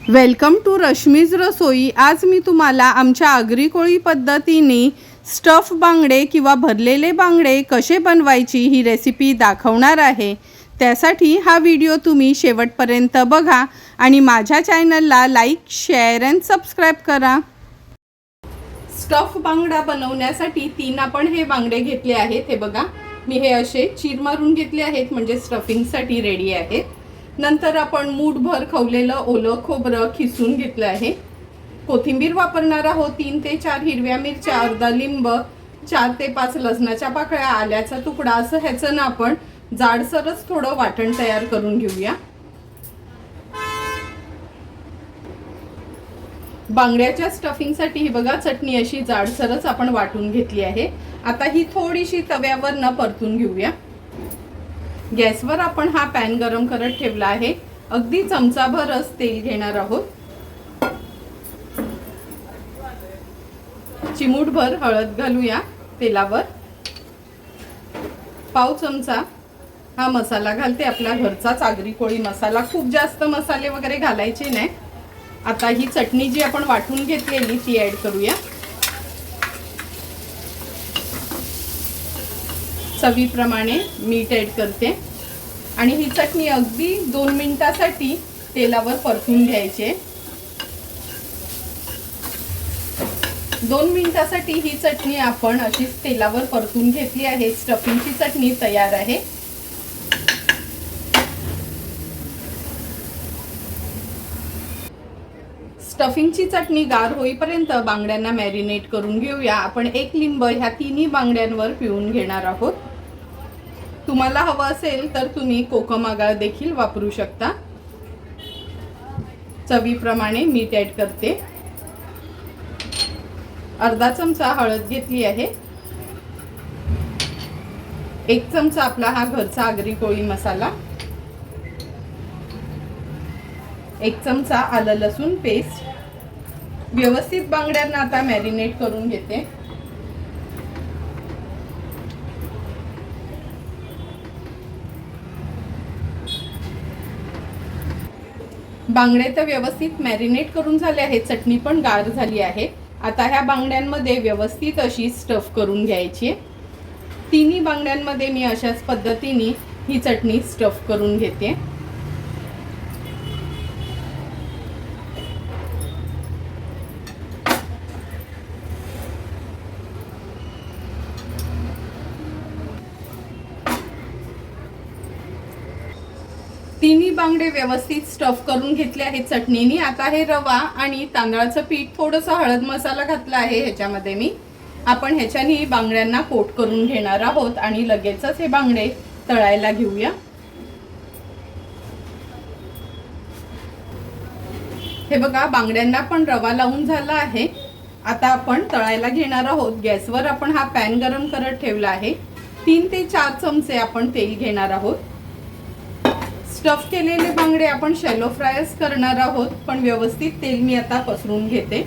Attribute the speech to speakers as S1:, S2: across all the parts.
S1: Welcome to Rashmi's रसोई। आज मी तुम्हाला आमच्या आगरी कोळी पद्धतीने स्टफ बांगडे किंवा भरलेले बांगडे कसे बनवायची ही रेसिपी दाखवणार आहे। त्यासाठी हा व्हिडिओ तुम्ही शेवटपर्यंत बघा आणि माझ्या चॅनलला लाईक, शेअर अँड सबस्क्राइब करा। स्टफ बांगडा बनवण्यासाठी 3 आपण हे बांगडे घेतले आहेत। हे बघा, मी हे असे चीर मारून घेतले आहेत, म्हणजे स्टफिंगसाठी रेडी आहेत। नंतर आपण मूठभर खवलेलं ओलं खोबरं खिसून घेतलं आहे। कोथिंबीर वापरणार आहोत। 3 ते 4 हिरव्या मिरच्या, अर्धा लिंब, 4 ते 5 लसणाच्या पाकळ्या, आल्याचा तुकडा, असं ह्याचं ना आपण जाडसरच थोडं वाटण तयार करून घेऊया। बांगड्याच्या स्टफिंगसाठी ही बघा चटणी अशी जाडसरच आपण वाटून घेतली आहे। आता ही थोडीशी तव्यावर न परतून घेऊया। गॅसवर आपण हा पॅन गरम करत ठेवला आहे। अगदी चमचाभरच तेल घेणार आहोत। चिमूटभर हळद घालूया तेलावर। पाव चमचा हा मसाला घालते, आपला घरचाच आगरी कोळी मसाला। खूप जास्त मसाले वगैरे घालायचे नाही। आता ही चटणी जी आपण वाटून घेतलेली ती ऍड करूया। चवीप्रमाणे मीठ ऍड करते आणि ही चटणी अगदी 2 मिनिटांसाठी तेलावर परतून घ्यायची। 2 मिनिटांसाठी ही चटणी आपण अशीच तेलावर परतून घेतली आहे। स्टफिंगची चटणी तयार आहे। स्टफिंगची चटणी गार होईपर्यंत बांगड्यांना मॅरिनेट करून घेऊया। आपण 1 लिंब ह्या तिन्ही बांगड्यांवर पिळून घेणार आहोत। तुम्हाला हवं असेल तर तुम्ही कोकम आगळ देखील वापरू शकता। चवीप्रमाणे मीठ ऍड करते। अर्धा चमचा हळद घेतली आहे। 1 चमचा आपला हा घरचा आगरी कोळी मसाला, 1 चमचा आलं लसूण पेस्ट। व्यवस्थित बांगड्यांना आता मॅरिनेट करून घेते। बांगडे तर व्यवस्थित मॅरिनेट करून झाले आहेत। चटणी पण गार झाली आहे। आता ह्या बांगड्यांमध्ये व्यवस्थित अशी स्टफ करून घ्यायची। तिन्ही बांगड्यांमध्ये मी अशाच पद्धतीने ही चटणी स्टफ करून घेते। तिन्ही बांगडे व्यवस्थित स्टफ करून घेतले आहेत चटणीने। आता हे रवा आणि तांदळाचं पीठ, थोडंसं हळद मसाला घातला आहे ह्याच्यामध्ये मी। आपण ह्याच्याने बांगड्यांना कोट करून घेणार आहोत आणि लगेचच हे बांगडे तळायला घेऊया। हे बघा, बांगड्यांना पण रवा लावून झाला आहे। आता आपण तळायला घेणार आहोत। गॅसवर आपण हा पॅन गरम करत ठेवला आहे। 3 ते 4 चमचे आपण तेल घेणार आहोत। स्टफ केलेले बांगडे आपण शॅलो फ्रायच करणार आहोत, पण व्यवस्थित तेल मी आता पसरून घेते।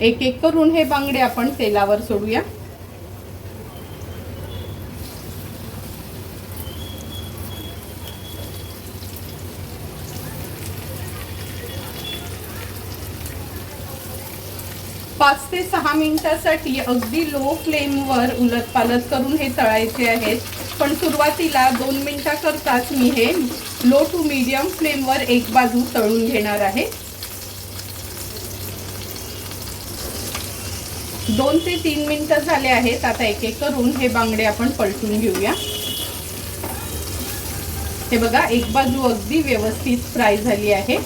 S1: एक एक करून हे बांगडे आपण तेलावर सोडूया। पाच ते 6 मिनिटांसाठी अगदी लो फ्लेमवर उलटपालट करून हे तळायचे आहेत। पण सुरुवातीला 2 मिनिटांकरताच मी हे लो टू मीडियम फ्लेमवर एक बाजू तळून घेणार आहे। 2 ते 3 मिनिटं झाले आहेत। आता एक एक करून हे बांगडे आपण पलटून घेऊया। हे बघा, एक बाजू अगदी व्यवस्थित फ्राय झाली आहे।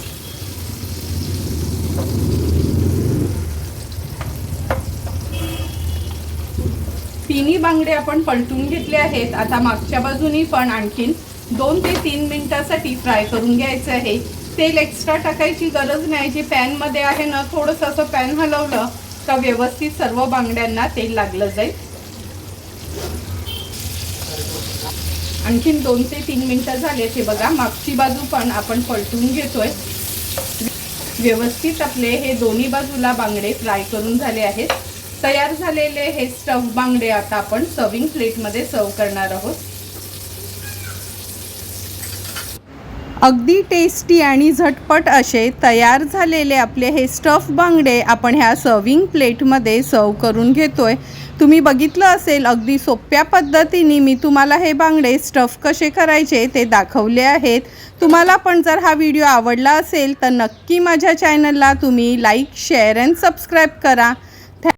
S1: तिन्ही बांगडे आपण पलटून घेतले आहेत। आता मागच्या बाजूनी पण आणखीन 2 ते 3 मिनिटांसाठी फ्राय करून घ्यायचं आहे। तेल एक्स्ट्रा टाकायची गरज नाही। जे पॅन मध्ये आहे ना, थोडंसं असं पॅन हलवलं तर व्यवस्थित सर्व बांगड्यांना तेल लागलं जाईल। आणखीन 2 ते 3 मिनिटं झाले। हे बघा, मागची बाजू पण आपण पलटून घेतोय। व्यवस्थित आपले हे दोन्ही बाजूला बांगडे फ्राय करून झाले आहेत। तयार झालेले हे स्टफ बांगडे आता आपण सर्विंग प्लेटमध्ये सर्व करणार आहोत। अगदी टेस्टी आणि झटपट असे तयार झालेले आपले हे स्टफ बांगडे आपण ह्या सर्विंग प्लेटमध्ये सर्व करून घेतोय। तुम्ही बघितलं असेल अगदी सोप्या पद्धतीने मी तुम्हाला हे बांगडे स्टफ कसे करायचे ते दाखवले आहेत। तुम्हाला पण जर हा व्हिडिओ आवडला असेल तर नक्की माझ्या चॅनलला तुम्ही लाईक, शेअर अँड सबस्क्राईब करा।